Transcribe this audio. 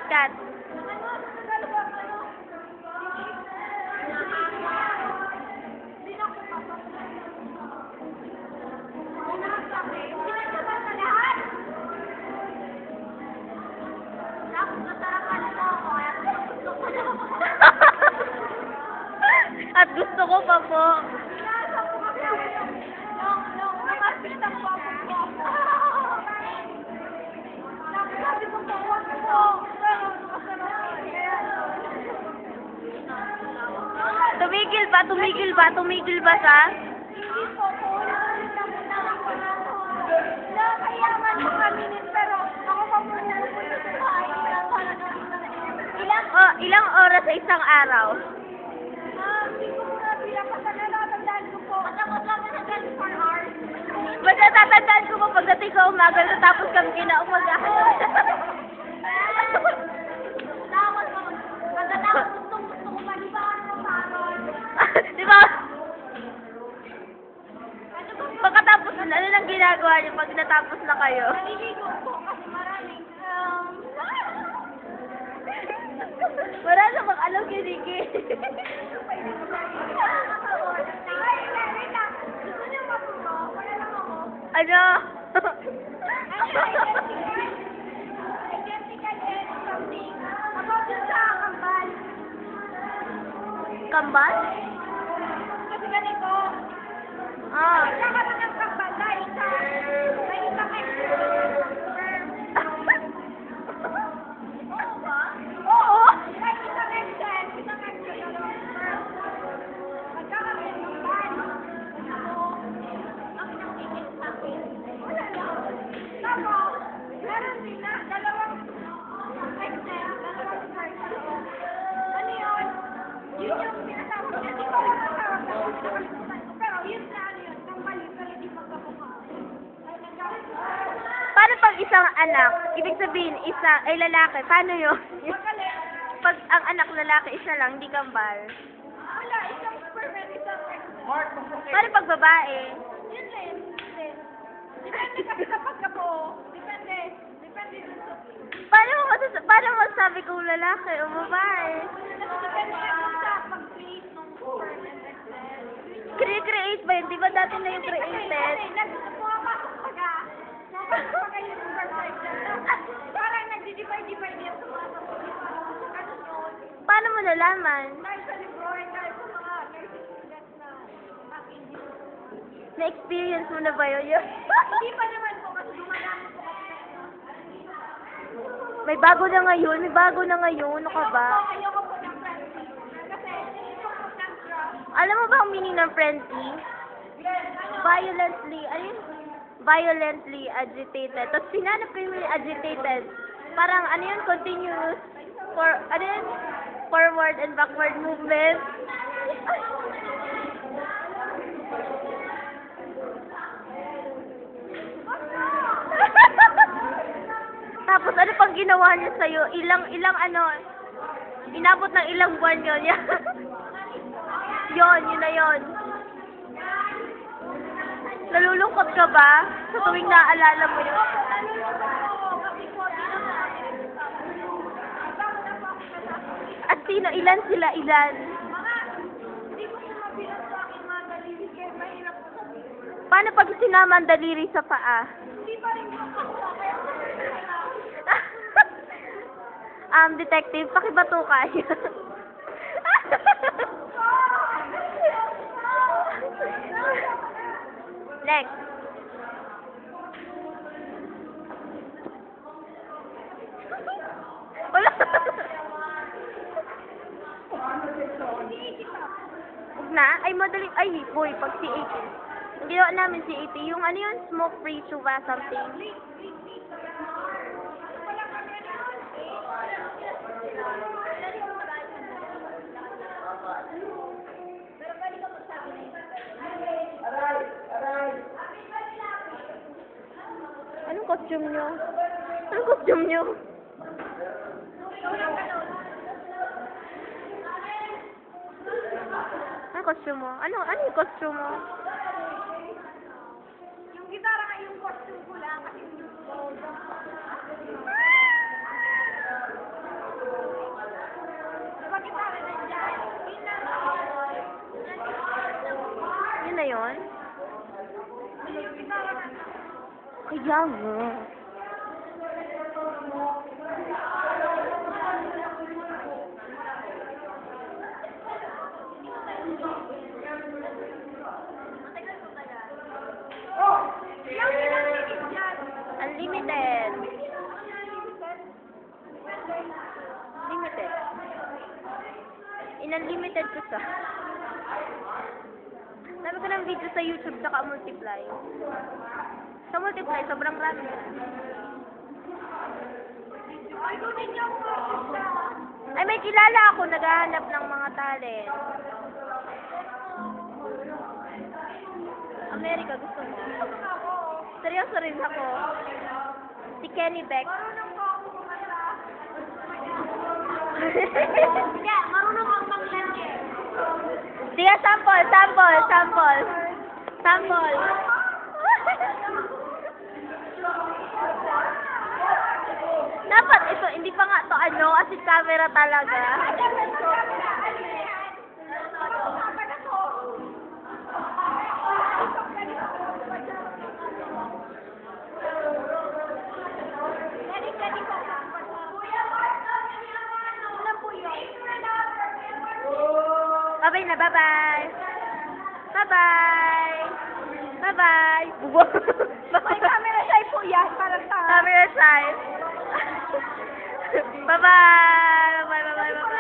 cut. At gusto ko pa po. Tumigil ba sa? Ilang oras sa isang araw? Basta tatandaan ko po pagdating ko umaga, tapos kami kinaumagahan. Di ba? Pagkatapos, ano nang ginagawa niyo pag natapos na kayo? Naliligo po kasi maraming Wala namang alam kiniki. Ano? Kambal? Kasi ganito. Ah. Nagkakaroon ng kambal dahil sa Oo ba? Oo. Dahil isang extent, magkakaroon ng kambal. Ako, ang pinakikil sa akin. Wala lang. Tapos, meron din na dalawang extent, dalawang circle. Ano yun? Yun yung pinatawag niya. Di ko lang matawag na nakalimutan ko. Pero yun na ano yun, kambal yun pero di magkamukha. Ay, Paano pag isang anak, ibig sabihin, ay lalaki, paano yun? magaling. Pag ang anak lalaki, isa lang, hindi kambal. Wala, isang sperm, isang extent. Paano pag babae? Yun din. Depende kasi sa pagkabuo. Depende. Depende dun sa... Paano masabi kung lalaki o babae? Depende yan sa pag-create ng sperm and extent. Create ba yun? Di ba dati na yung created? Pumapasok baga. Pumapasok baga yung sperm and extent. Parang nagdi-divide yan sa mga kapatid. Ganun yun. Paano mo nalaman? Dahil sa libro and dahil sa mga nursing students na aking Na-experience mo na ba yun? Hindi pa naman po kasi gumagamit po kasi May bago na ngayon. Ano ka ba? Ayoko po ng friendly. Kasi ito po ng crush. Alam mo ba ang meaning ng friendly? Violently agitated. Tapos sinanap ko yung agitated. Parang ano yun, continuous forward and backward movement. Tapos ano pang ginawa niya sa'yo? Inabot ng ilang buwan yun. Yun na yun. Nalulungkot ka ba? Sa tuwing naaalala mo yun? At sino? Ilan sila? Ilan? Hindi ko siya mabilang sa akin mga daliri kaya mahirap po sabihin. Paano pag sinama ang daliri sa paa? Hindi pa rin po ako kaya Detective, pakibato ka. Next. Wala. Huwag na? Ay, madaling, boy, pag C80. Ang ginawa namin C80, yung ano yun, smoke-free chuva something. Anong costume nyo? Anong costume mo? Ano yung costume mo? yung gitara nga yung costume ko lang kasi Kaya nga. Oh! Yung ilang minutes dyan? Unlimited. Limited. In-unlimited ko sa. Sabi ko ng video sa YouTube saka multiply. Sa multiply, sobrang rami. Ay, kunin niyo ako isa. Ay, may kilala ako naghahanap ng mga talent. America, gusto mo? Ako. Seryoso rin ako. Si Kenny Beck. Marunong po ako kumanta. Hindi, marunong akong maglandi. Sige, sample. Dapat ito, hindi pa nga to kasi camera talaga. Bye-bye na, bye-bye. Bye-bye. Bye-bye. May camera shy po yan, para sa... Camera shy. Bye-bye. Bye-bye, bye-bye, bye-bye.